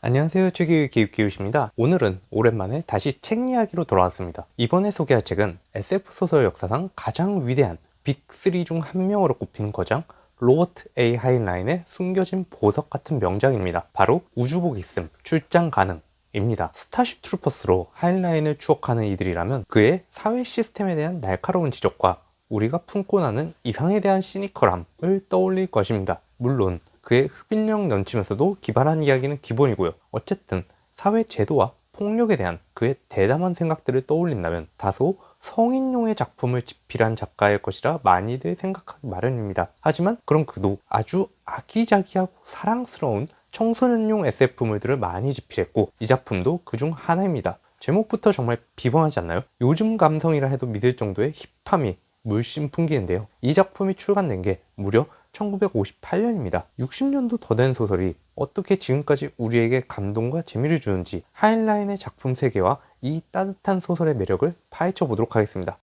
안녕하세요. 최기의 기육기육입니다. 오늘은 오랜만에 다시 책 이야기로 돌아왔습니다. 이번에 소개할 책은 SF 소설 역사상 가장 위대한 빅3 중 한 명으로 꼽힌 거장 로버트 A 하인라인의 숨겨진 보석 같은 명작입니다. 바로 우주복 있음, 출장 가능입니다. 스타쉽 트루퍼스로 하인라인을 추억하는 이들이라면 그의 사회 시스템에 대한 날카로운 지적과 우리가 품고 나는 이상에 대한 시니컬함을 떠올릴 것입니다. 물론 그의 흡인력 넘치면서도 기발한 이야기는 기본이고요. 어쨌든 사회 제도와 폭력에 대한 그의 대담한 생각들을 떠올린다면 다소 성인용의 작품을 집필한 작가일 것이라 많이들 생각하기 마련입니다. 하지만 그럼 그도 아주 아기자기하고 사랑스러운 청소년용 SF물들을 많이 집필했고 이 작품도 그중 하나입니다. 제목부터 정말 비범하지 않나요? 요즘 감성이라 해도 믿을 정도의 힙함이 물씬 풍기는데요. 이 작품이 출간된 게 무려 1958년입니다. 60년도 더 된 소설이 어떻게 지금까지 우리에게 감동과 재미를 주는지 하인라인의 작품 세계와 이 따뜻한 소설의 매력을 파헤쳐 보도록 하겠습니다.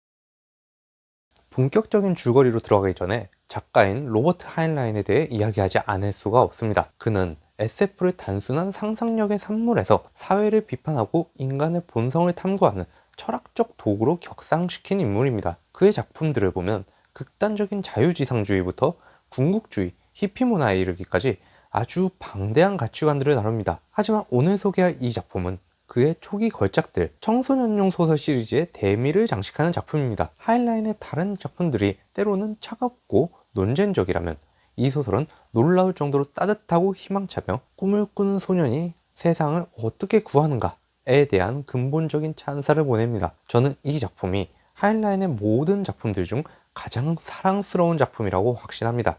본격적인 줄거리로 들어가기 전에 작가인 로버트 하인라인에 대해 이야기하지 않을 수가 없습니다. 그는 SF를 단순한 상상력의 산물에서 사회를 비판하고 인간의 본성을 탐구하는 철학적 도구로 격상시킨 인물입니다. 그의 작품들을 보면 극단적인 자유지상주의부터 궁극주의, 히피 문화에 이르기까지 아주 방대한 가치관들을 다룹니다. 하지만 오늘 소개할 이 작품은 그의 초기 걸작들, 청소년용 소설 시리즈의 대미를 장식하는 작품입니다. 하인라인의 다른 작품들이 때로는 차갑고 논쟁적이라면 이 소설은 놀라울 정도로 따뜻하고 희망차며 꿈을 꾸는 소년이 세상을 어떻게 구하는가에 대한 근본적인 찬사를 보냅니다. 저는 이 작품이 하인라인의 모든 작품들 중 가장 사랑스러운 작품이라고 확신합니다.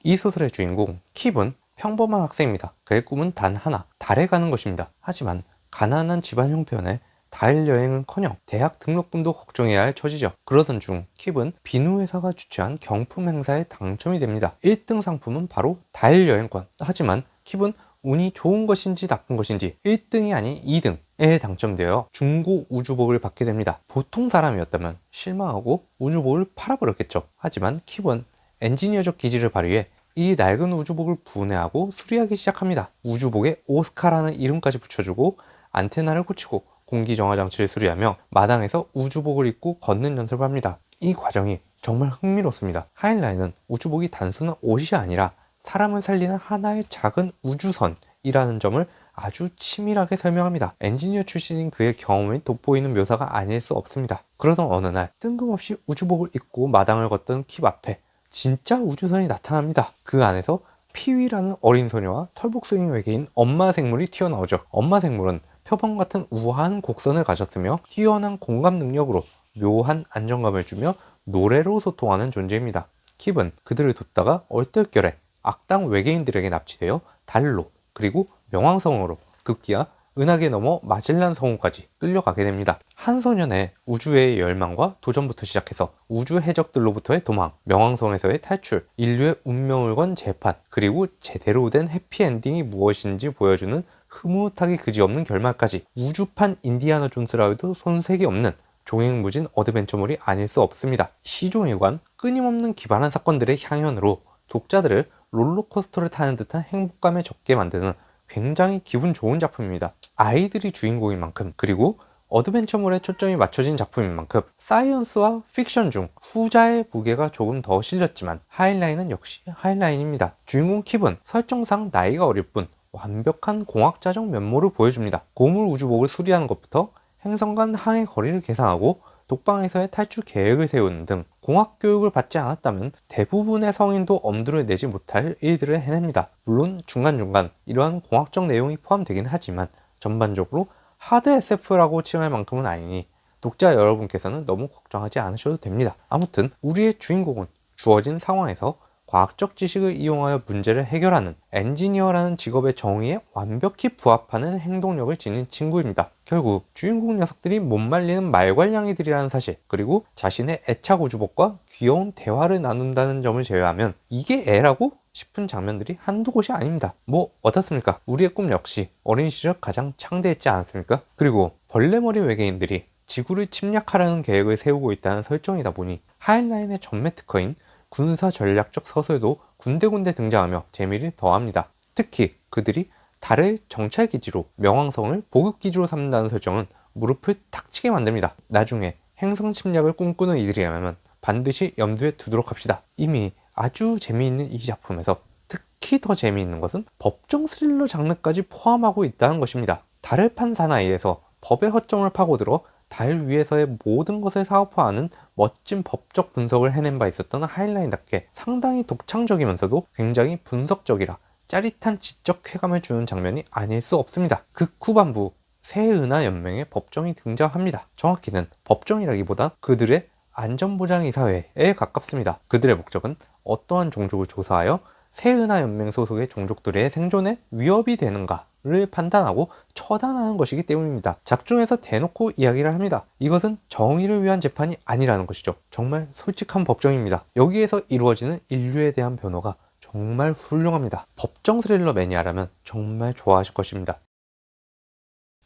이 소설의 주인공 킵은 평범한 학생입니다. 그의 꿈은 단 하나, 달에 가는 것입니다. 하지만 가난한 집안 형편에 달 여행은커녕 대학 등록금도 걱정해야 할 처지죠. 그러던 중 킵은 비누회사가 주최한 경품 행사에 당첨이 됩니다. 1등 상품은 바로 달 여행권. 하지만 킵은 운이 좋은 것인지 나쁜 것인지 1등이 아닌 2등에 당첨되어 중고 우주복을 받게 됩니다. 보통 사람이었다면 실망하고 우주복을 팔아버렸겠죠. 하지만 킵은 엔지니어적 기질을 발휘해 이 낡은 우주복을 분해하고 수리하기 시작합니다. 우주복에 오스카라는 이름까지 붙여주고 안테나를 고치고 공기정화 장치를 수리하며 마당에서 우주복을 입고 걷는 연습을 합니다. 이 과정이 정말 흥미롭습니다. 하인라인은 우주복이 단순한 옷이 아니라 사람을 살리는 하나의 작은 우주선이라는 점을 아주 치밀하게 설명합니다. 엔지니어 출신인 그의 경험이 돋보이는 묘사가 아닐 수 없습니다. 그러던 어느 날 뜬금없이 우주복을 입고 마당을 걷던 킵 앞에 진짜 우주선이 나타납니다. 그 안에서 피위라는 어린 소녀와 털복숭이 외계인 엄마 생물이 튀어나오죠. 엄마 생물은 표범 같은 우아한 곡선을 가졌으며 뛰어난 공감 능력으로 묘한 안정감을 주며 노래로 소통하는 존재입니다. 킵은 그들을 돕다가 얼떨결에 악당 외계인들에게 납치되어 달로 그리고 명왕성으로 급기야 은하계 넘어 마젤란 성우까지 끌려가게 됩니다. 한 소년의 우주의 열망과 도전부터 시작해서 우주 해적들로부터의 도망, 명왕성에서의 탈출, 인류의 운명을 건 재판, 그리고 제대로 된 해피엔딩이 무엇인지 보여주는 흐뭇하게 그지없는 결말까지 우주판 인디아나 존스라 해도 손색이 없는 종횡무진 어드벤처물이 아닐 수 없습니다. 시종일관 끊임없는 기발한 사건들의 향연으로 독자들을 롤러코스터를 타는 듯한 행복감에 적게 만드는 굉장히 기분 좋은 작품입니다. 아이들이 주인공인 만큼 그리고 어드벤처물에 초점이 맞춰진 작품인 만큼 사이언스와 픽션 중 후자의 무게가 조금 더 실렸지만 하인라인은 역시 하인라인입니다. 주인공 킵은 설정상 나이가 어릴 뿐 완벽한 공학자적 면모를 보여줍니다. 고물 우주복을 수리하는 것부터 행성 간 항해 거리를 계산하고 독방에서의 탈출 계획을 세우는 등 공학 교육을 받지 않았다면 대부분의 성인도 엄두를 내지 못할 일들을 해냅니다. 물론 중간중간 이러한 공학적 내용이 포함되긴 하지만 전반적으로 하드 SF라고 칭할 만큼은 아니니 독자 여러분께서는 너무 걱정하지 않으셔도 됩니다. 아무튼 우리의 주인공은 주어진 상황에서 과학적 지식을 이용하여 문제를 해결하는 엔지니어라는 직업의 정의에 완벽히 부합하는 행동력을 지닌 친구입니다. 결국 주인공 녀석들이 못 말리는 말괄량이들이라는 사실, 그리고 자신의 애착 우주복과 귀여운 대화를 나눈다는 점을 제외하면 이게 애라고? 싶은 장면들이 한두 곳이 아닙니다. 뭐 어떻습니까? 우리의 꿈 역시 어린 시절 가장 창대했지 않았습니까? 그리고 벌레머리 외계인들이 지구를 침략하려는 계획을 세우고 있다는 설정이다 보니 하인라인의 전매 특허인 군사 전략적 서술도 군데군데 등장하며 재미를 더합니다. 특히 그들이 달을 정찰 기지로, 명왕성을 보급 기지로 삼는다는 설정은 무릎을 탁 치게 만듭니다. 나중에 행성 침략을 꿈꾸는 이들이라면 반드시 염두에 두도록 합시다. 이미 아주 재미있는 이 작품에서 특히 더 재미있는 것은 법정 스릴러 장르까지 포함하고 있다는 것입니다. 달을 판 사나이에서 법의 허점을 파고들어 달 위에서의 모든 것을 사업화하는 멋진 법적 분석을 해낸 바 있었던 하이라인답게 상당히 독창적이면서도 굉장히 분석적이라 짜릿한 지적 쾌감을 주는 장면이 아닐 수 없습니다. 극 후반부 새은하 연맹의 법정이 등장합니다. 정확히는 법정이라기보다 그들의 안전보장이사회에 가깝습니다. 그들의 목적은 어떠한 종족을 조사하여 새은하 연맹 소속의 종족들의 생존에 위협이 되는가를 판단하고 처단하는 것이기 때문입니다. 작중에서 대놓고 이야기를 합니다. 이것은 정의를 위한 재판이 아니라는 것이죠. 정말 솔직한 법정입니다. 여기에서 이루어지는 인류에 대한 변호가 정말 훌륭합니다. 법정 스릴러 매니아라면 정말 좋아하실 것입니다.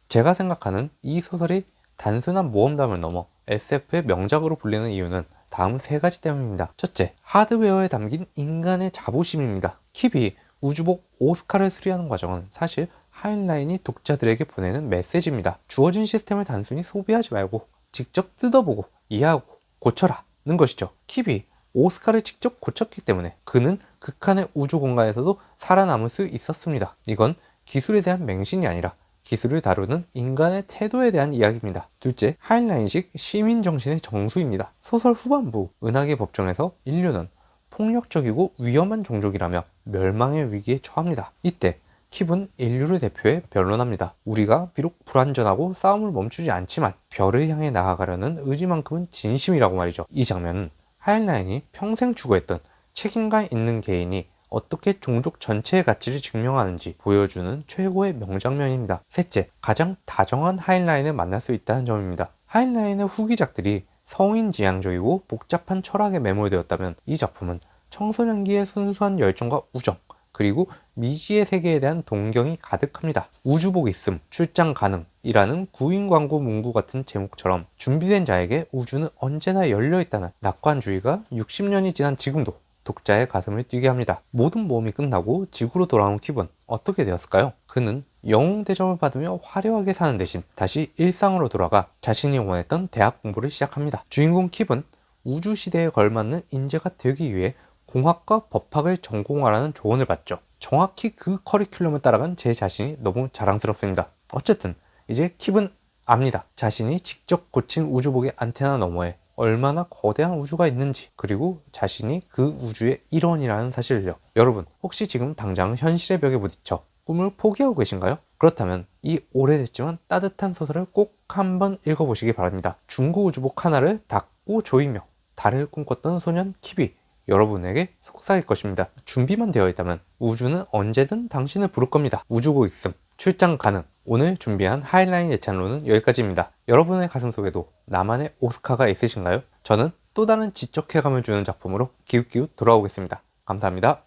제가 생각하는 이 소설이 단순한 모험담을 넘어 SF의 명작으로 불리는 이유는 다음 세 가지 때문입니다. 첫째, 하드웨어에 담긴 인간의 자부심입니다. 킵이 우주복 오스카를 수리하는 과정은 사실 하이라인이 독자들에게 보내는 메시지입니다. 주어진 시스템을 단순히 소비하지 말고 직접 뜯어보고 이해하고 고쳐라는 것이죠. 킵이 오스카를 직접 고쳤기 때문에 그는 극한의 우주 공간에서도 살아남을 수 있었습니다. 이건 기술에 대한 맹신이 아니라 기술을 다루는 인간의 태도에 대한 이야기입니다. 둘째, 하이라인식 시민정신의 정수입니다. 소설 후반부 은하계 법정에서 인류는 폭력적이고 위험한 종족이라며 멸망의 위기에 처합니다. 이때 킵은 인류를 대표해 변론합니다. 우리가 비록 불완전하고 싸움을 멈추지 않지만 별을 향해 나아가려는 의지만큼은 진심이라고 말이죠. 이 장면은 하이라인이 평생 추구했던 책임감 있는 개인이 어떻게 종족 전체의 가치를 증명하는지 보여주는 최고의 명장면입니다. 셋째, 가장 다정한 하이라인을 만날 수 있다는 점입니다. 하이라인의 후기작들이 성인지향적이고 복잡한 철학에 매몰되었다면 이 작품은 청소년기의 순수한 열정과 우정, 그리고 미지의 세계에 대한 동경이 가득합니다. 우주복 있음, 출장 가능이라는 구인 광고 문구 같은 제목처럼 준비된 자에게 우주는 언제나 열려있다는 낙관주의가 60년이 지난 지금도 독자의 가슴을 뛰게 합니다. 모든 모험이 끝나고 지구로 돌아온 킵은 어떻게 되었을까요? 그는 영웅 대접을 받으며 화려하게 사는 대신 다시 일상으로 돌아가 자신이 원했던 대학 공부를 시작합니다. 주인공 킵은 우주 시대에 걸맞는 인재가 되기 위해 공학과 법학을 전공하라는 조언을 받죠. 정확히 그 커리큘럼을 따라간 제 자신이 너무 자랑스럽습니다. 어쨌든 이제 킵은 압니다. 자신이 직접 고친 우주복의 안테나 너머에 얼마나 거대한 우주가 있는지, 그리고 자신이 그 우주의 일원이라는 사실을요. 여러분, 혹시 지금 당장 현실의 벽에 부딪혀 꿈을 포기하고 계신가요? 그렇다면 이 오래됐지만 따뜻한 소설을 꼭 한번 읽어보시기 바랍니다. 중고 우주복 하나를 닫고 조이며 달을 꿈꿨던 소년 킵이 여러분에게 속삭일 것입니다. 준비만 되어 있다면 우주는 언제든 당신을 부를 겁니다. 우주고 있음, 출장 가능. 오늘 준비한 하이라인 예찬론은 여기까지입니다. 여러분의 가슴속에도 나만의 오스카가 있으신가요? 저는 또 다른 지적 쾌감을 주는 작품으로 기웃기웃 돌아오겠습니다. 감사합니다.